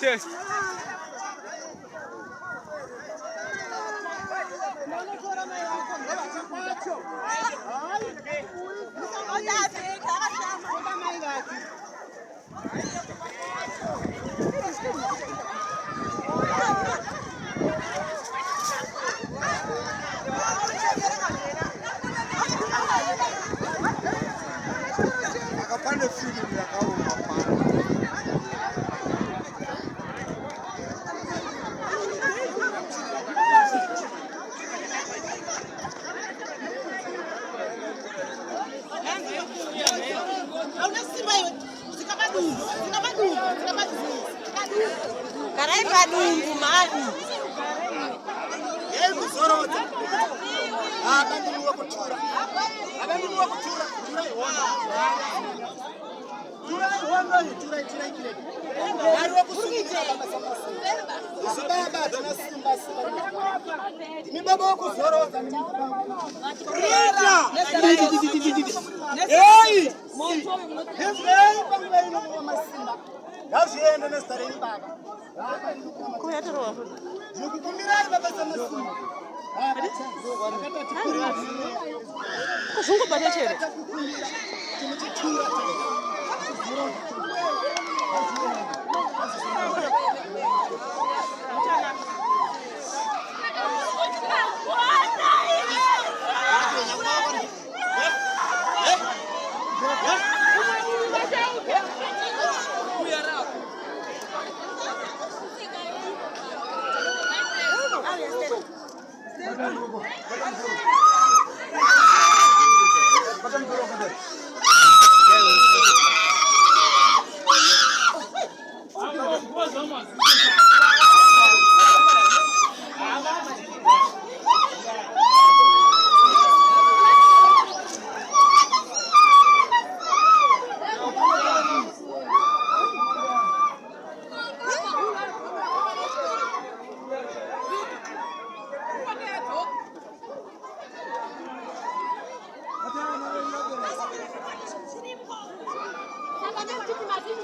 Yes. Akapande field ya kauma hapana. Karai padungu mali. Yeye kuzorota. Abanduwa kuchura. Abanduwa kuchura. Chura kile. Hariwa kusungura babasamasa. Isibaba tunasimba simba. Mibaba kuzorota. Rita. Hey! Hey banglaini kwa masimba. Yashiende na starini baba. Kuyatoroa. Jukukumirani babasamasa. Kushungu badachere. Sama dia cuci masih